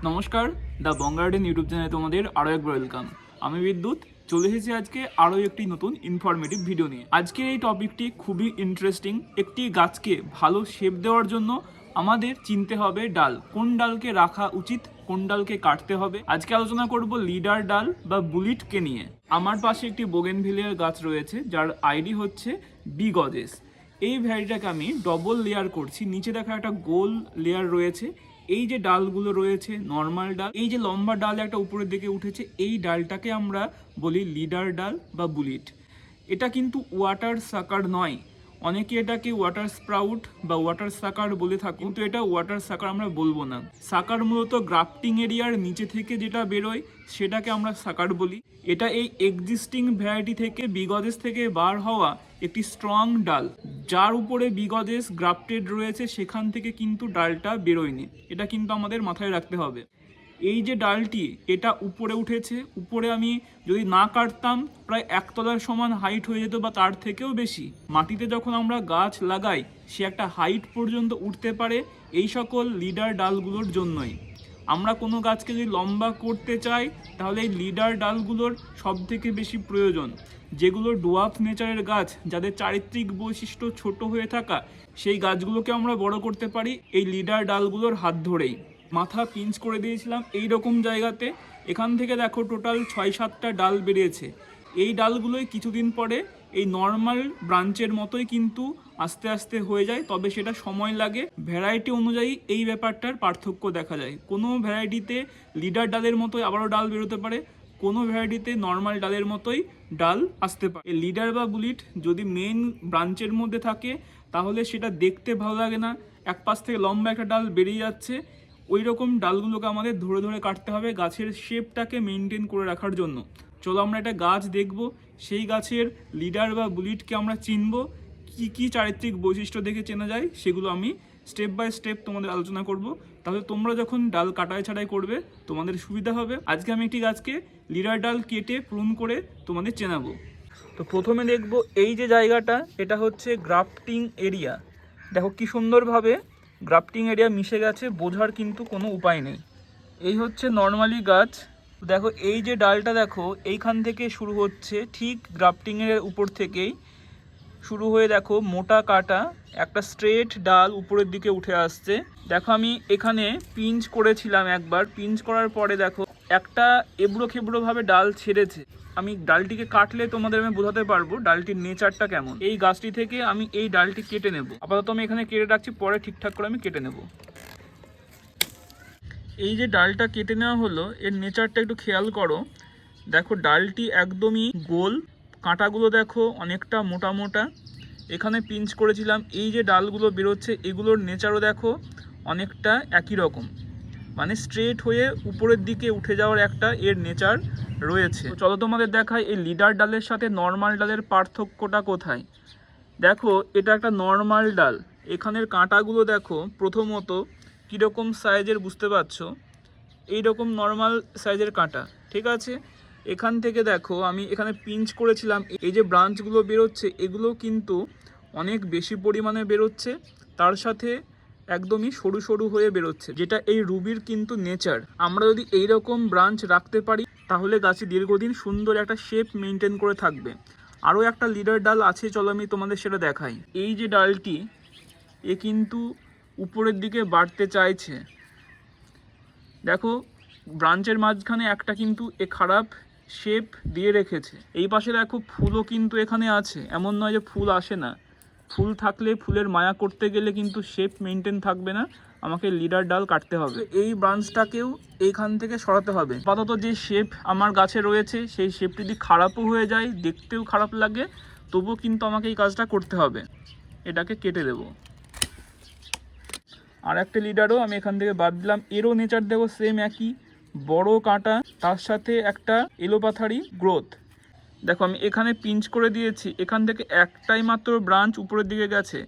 নমস্কার, the বঙ্গার্ডেন YouTube চ্যানেলে তোমাদের আরও একবার ওয়েলকাম। আমি বিদ্যুৎ চলে এসেছি আজকে আরও একটি নতুন ইনফরমেটিভ ভিডিও নিয়ে। আজকের এই টপিকটি খুবই ইন্টারেস্টিং। একটি গাছকে ভালো শেপ দেওয়ার জন্য আমাদের চিনতে হবে ডাল, কোন ডালকে রাখা উচিত, কোন ডালকে কাটতে হবে। আজকে আলোচনা করব লিডার ডাল বা বুলিটকে নিয়ে। আমার পাশে একটি বোগেনভিলিয়ার গাছ রয়েছে যার আইডি হচ্ছে বি গজেস। এই ভ্যারাইটিটাকে আমি ডবল লেয়ার করছি। নিচে দেখা একটা গোল লেয়ার রয়েছে। এই যে ডালগুলো রয়েছে নর্মাল ডাল, এই যে লম্বা ডাল একটা উপরের দিকে উঠেছে, এই ডালটাকে আমরা বলি লিডার ডাল বা বুলিট। এটা কিন্তু ওয়াটার সাকার নয়, অনেকে এটাকে ওয়াটার স্প্রাউট বা ওয়াটার সাকার বলে থাকে, কিন্তু এটা ওয়াটার সাকার আমরা বলবো না। সাকার মূলত গ্রাফটিং এরিয়ার নিচে থেকে যেটা বেরোয় সেটাকে আমরা সাকার বলি। এটা এই এক্সিস্টিং ভ্যারাইটি থেকে বিগজেস থেকে বার হওয়া একটি স্ট্রং ডাল, যার উপরে বিগজেস গ্রাফটেড রয়েছে, সেখান থেকে কিন্তু ডালটা বেরোয়নি। এটা কিন্তু আমাদের মাথায় রাখতে হবে। এই যে ডালটি এটা উপরে উঠেছে, উপরে আমি যদি না কাটতাম প্রায় একতলার সমান হাইট হয়ে যেত বা তার থেকেও বেশি। মাটিতে যখন আমরা গাছ লাগাই সে একটা হাইট পর্যন্ত উঠতে পারে এই সকল লিডার ডালগুলোর জন্যই। আমরা কোনো গাছকে যদি লম্বা করতে চাই তাহলে এই লিডার ডালগুলোর সব থেকে বেশি প্রয়োজন। যেগুলো ডোয়ার্ফ নেচারের গাছ, যাদের চারিত্রিক বৈশিষ্ট্য ছোট হয়ে থাকা, সেই গাছগুলোকে আমরা বড় করতে পারি এই লিডার ডালগুলোর হাত ধরেই। মাথা পিঞ্চ করে দিয়েছিলাম এই রকম জায়গাতে, এখান থেকে দেখো টোটাল 6-7টা ডাল বেরিয়েছে। এই ডালগুলোই কিছুদিন পরে এই নর্মাল ব্রাঞ্চের মতোই কিন্তু আস্তে আস্তে হয়ে যায়, তবে সেটা সময় লাগে। ভ্যারাইটি অনুযায়ী এই ব্যাপারটার পার্থক্য দেখা যায়। কোনো ভ্যারাইটিতে লিডার ডালের মতোই আবারও ডাল বেরোতে পারে, কোনো ভ্যারাইটিতে নর্মাল ডালের মতোই ডাল আসতে পারে। এই লিডার বা বুলিট যদি মেন ব্রাঞ্চের মধ্যে থাকে তাহলে সেটা দেখতে ভালো লাগে না, এক পাশ থেকে লম্বা একটা ডাল বেরিয়ে যাচ্ছে। ওই রকম ডালগুলোকে আমাদের ধরে ধরে কাটতে হবে গাছের শেপটাকে মেনটেন করে রাখার জন্য। চলো আমরা একটা গাছ দেখব, সেই গাছের লিডার বা বুলিটকে আমরা চিনব, কি কি চারিত্রিক বৈশিষ্ট্য দেখে চেনা যায় সেগুলো আমি স্টেপ বাই স্টেপ তোমাদের আলোচনা করব। তাহলে তোমরা যখন ডাল কাটাই ছাড়াই করবে তোমাদের সুবিধা হবে। আজকে আমি একটি গাছকে লিডার ডাল কেটে প্রুন করে তোমাদের চেনাবো। তো প্রথমে দেখব এই যে জায়গাটা, এটা হচ্ছে গ্রাফটিং এরিয়া। দেখো কি সুন্দরভাবে গ্রাফটিং এরিয়া মিশে গেছে, বোঝার কিন্তু কোনো উপায় নেই। এই হচ্ছে নর্মালি গাছ। দেখো এই যে ডালটা দেখো এইখান থেকে শুরু হচ্ছে, ঠিক গ্রাফটিংয়ের উপর থেকেই শুরু হয়ে দেখো মোটা কাটা একটা স্ট্রেট ডাল উপরের দিকে উঠে আসছে। দেখো আমি এখানে পিঞ্চ করেছিলাম একবার, পিঞ্চ করার পরে দেখো একটা এবড়ো খেবড়োভাবে ডাল ছেড়েছে। আমি ডালটিকে কাটলে তোমাদের আমি বোঝাতে পারবো ডালটির নেচারটা কেমন। এই গাছটি থেকে আমি এই ডালটি কেটে নেব, আপাতত আমি এখানে কেটে রাখছি, পরে ঠিকঠাক করে আমি কেটে নেব। এই যে ডালটা কেটে নেওয়া হলো, এর নেচারটা একটু খেয়াল করো। দেখো ডালটি একদমই গোল, কাঁটাগুলো দেখো অনেকটা মোটা মোটা। এখানে পিঞ্চ করেছিলাম, এই যে ডালগুলো বেরোচ্ছে এগুলোর নেচারও দেখো অনেকটা একই রকম, মানে স্ট্রেট হয়ে উপরের দিকে উঠে যাওয়ার একটা এর নেচার রয়েছে। চলো তোমাদের দেখাই এই লিডার ডালের সাথে নর্মাল ডালের পার্থক্যটা কোথায়। দেখো এটা একটা নর্মাল ডাল, এখানের কাঁটাগুলো দেখো প্রথমত কীরকম সাইজের বুঝতে পারছো, এইরকম নর্মাল সাইজের কাঁটা, ঠিক আছে। এখান থেকে দেখো আমি এখানে পিঞ্চ করেছিলাম, এই যে ব্রাঞ্চগুলো বেরোচ্ছে এগুলো কিন্তু অনেক বেশি পরিমাণে বেরোচ্ছে, তার সাথে একদমই সরু সরু হয়ে বেরোচ্ছে, যেটা এই রুবির কিন্তু নেচার। আমরা যদি এই রকম ব্রাঞ্চ রাখতে পারি তাহলে গাছে দীর্ঘদিন সুন্দর একটা শেপ মেনটেন করে থাকবে। আরও একটা লিডার ডাল আছে, চলো আমি তোমাদের সেটা দেখাই। এই যে ডালটি এ কিন্তু উপরের দিকে বাড়তে চাইছে, দেখো ব্রাঞ্চের মাঝখানে একটা কিন্তু এ খারাপ শেপ দিয়ে রেখেছে। এই পাশে দেখো ফুলও কিন্তু এখানে আছে, এমন নয় যে ফুল আসে না, ফুল থাকলে ফুলের মায়া করতে গেলে কিন্তু শেপ মেনটেন থাকবে না, আমাকে লিডার ডাল কাটতে হবে। এই ব্রাঞ্চটাকেও এইখান থেকে সরাতে হবে। আপাতত যে শেপ আমার গাছে রয়েছে সেই শেপটি যদি খারাপও হয়ে যায়, দেখতেও খারাপ লাগে, তবুও কিন্তু আমাকে এই কাজটা করতে হবে, এটাকে কেটে দেবো। আর একটা লিডারও আমি এখান থেকে বাদ দিলাম, এরও নেচার দেখো সেম একই, বড় কাঁটা, তার সাথে একটা এলোপাথারি গ্রোথ। দেখো আমি এখানে পিঞ্চ করে দিয়েছি, এখান থেকে একটাই মাত্র ব্রাঞ্চ উপরের দিকে গেছে।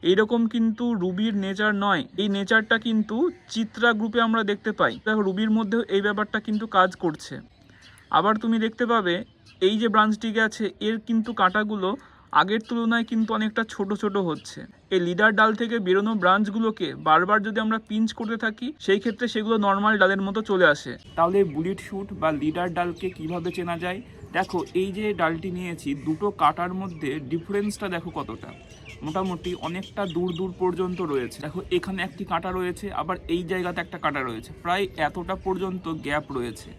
এইরকম কিন্তু রুবির নেচার নয়, এই নেচারটা কিন্তু চিত্রা গ্রুপে আমরা দেখতে পাই। দেখো রুবির মধ্যেও এই ব্যাপারটা কিন্তু কাজ করছে। আবার তুমি দেখতে পাবে এই যে ব্রাঞ্চটি গেছে এর কিন্তু কাঁটাগুলো আগের তুলনায় কিন্তু অনেকটা ছোট ছোট হচ্ছে। এই লিডার ডাল থেকে বেরোনো ব্রাঞ্চগুলোকে বারবার যদি আমরা পিঞ্চ করতে থাকি, সেই ক্ষেত্রে সেগুলো নর্মাল ডালের মতো চলে আসে। তাহলে বুলেট শুট বা লিডার ডালকে কিভাবে চেনা যায়? দেখো, এই যে ডালটি নিয়েছি, দুটো কাটার মধ্যে ডিফারেন্সটা দেখো কতটা, মোটামুটি অনেকটা দূর দূর পর্যন্ত রয়েছে। দেখো, এখানে একটি কাঁটা রয়েছে, আবার এই জায়গাতে একটা কাঁটা রয়েছে, প্রায় এতটা পর্যন্ত গ্যাপ রয়েছে।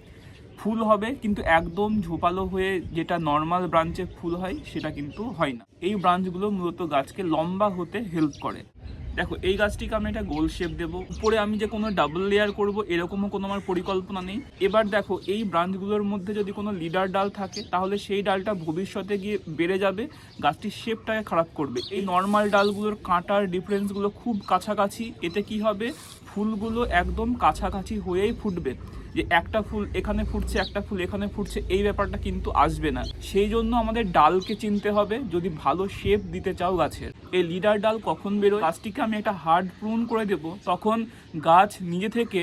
ফুল হবে, কিন্তু একদম ঝোপালো হয়ে যেটা নর্মাল ব্রাঞ্চে ফুল হয় সেটা কিন্তু হয় না। এই ব্রাঞ্চগুলো মূলত গাছকে লম্বা হতে হেল্প করে। দেখো, এই গাছটিকে আমি একটা গোল শেপ দেবো, উপরে আমি যে কোনো ডাবল লেয়ার করব এরকমও কোনো আমার পরিকল্পনা নেই। এবার দেখো, এই ব্রাঞ্চগুলোর মধ্যে যদি কোনো লিডার ডাল থাকে, তাহলে সেই ডালটা ভবিষ্যতে গিয়ে বেড়ে যাবে, গাছটির শেপটাকে খারাপ করবে। এই নর্মাল ডালগুলোর কাঁটার ডিফারেন্সগুলো খুব কাছাকাছি, এতে কি হবে, ফুলগুলো একদম কাছাকাছি হয়েই ফুটবে। যে একটা ফুল এখানে ফুটছে, একটা ফুল এখানে ফুটছে, এই ব্যাপারটা কিন্তু আসবে না। সেই জন্য আমাদের ডালকে চিনতে হবে যদি ভালো শেপ দিতে চাও গাছের। এই লিডার ডাল কখন বেরোয়? গাছটিকে আমি একটা হার্ড প্রুন করে দেব, তখন গাছ নিজে থেকে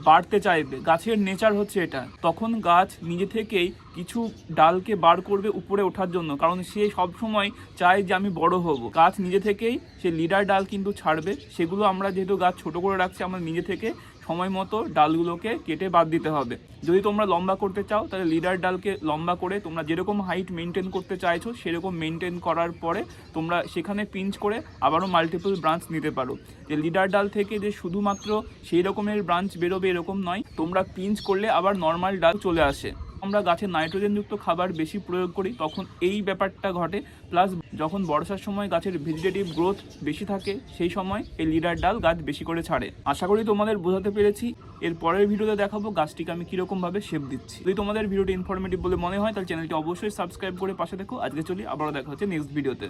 বাড়তে চাইবে, গাছের নেচার হচ্ছে এটা। তখন গাছ নিজে থেকেই কিছু ডালকে বার করবে উপরে ওঠার জন্য, কারণ সে সব সময় চায় যে আমি বড় হব। গাছ নিজে থেকেই সে লিডার ডাল কিন্তু ছাড়বে, সেগুলো আমরা যেহেতু গাছ ছোট করে রাখছি, আমরা নিজে থেকে সময় মতো ডালগুলোকে কেটে বাদ দিতে হবে। যদি তোমরা লম্বা করতে চাও, তাহলে লিডার ডালকে লম্বা করে তোমরা যেরকম হাইট মেনটেন করতে চাইছো সেরকম মেনটেন করার পরে তোমরা সেখানে পিঞ্চ করে আবারও মাল্টিপল ব্রাঞ্চ নিতে পারো। যে লিডার ডাল থেকে যে শুধুমাত্র সেই রকমের ব্রাঞ্চ বেরোবে এরকম নয়, তোমরা পিঞ্চ করলে আবার নর্মাল ডাল চলে আসে। আমরা গাছে নাইট্রোজেনযুক্ত খাবার বেশি প্রয়োগ করি, তখন এই ব্যাপারটা ঘটে। প্লাস যখন বর্ষার সময় গাছের ভেজিটেটিভ গ্রোথ বেশি থাকে, সেই সময় এই লিডার ডাল গাছ বেশি করে ছাড়ে। আশা করি তোমাদের বোঝাতে পেরেছি। এর পরের ভিডিওতে দেখাবো গাছটিকে আমি কীরকমভাবে শেপ দিচ্ছি। যদি তোমাদের ভিডিওটি ইনফরমেটিভ বলে মনে হয়, তাহলে চ্যানেলটি অবশ্যই সাবস্ক্রাইব করে পাশে দেখো। আজকে চলি, আবারও দেখা হচ্ছে নেক্সট ভিডিওতে।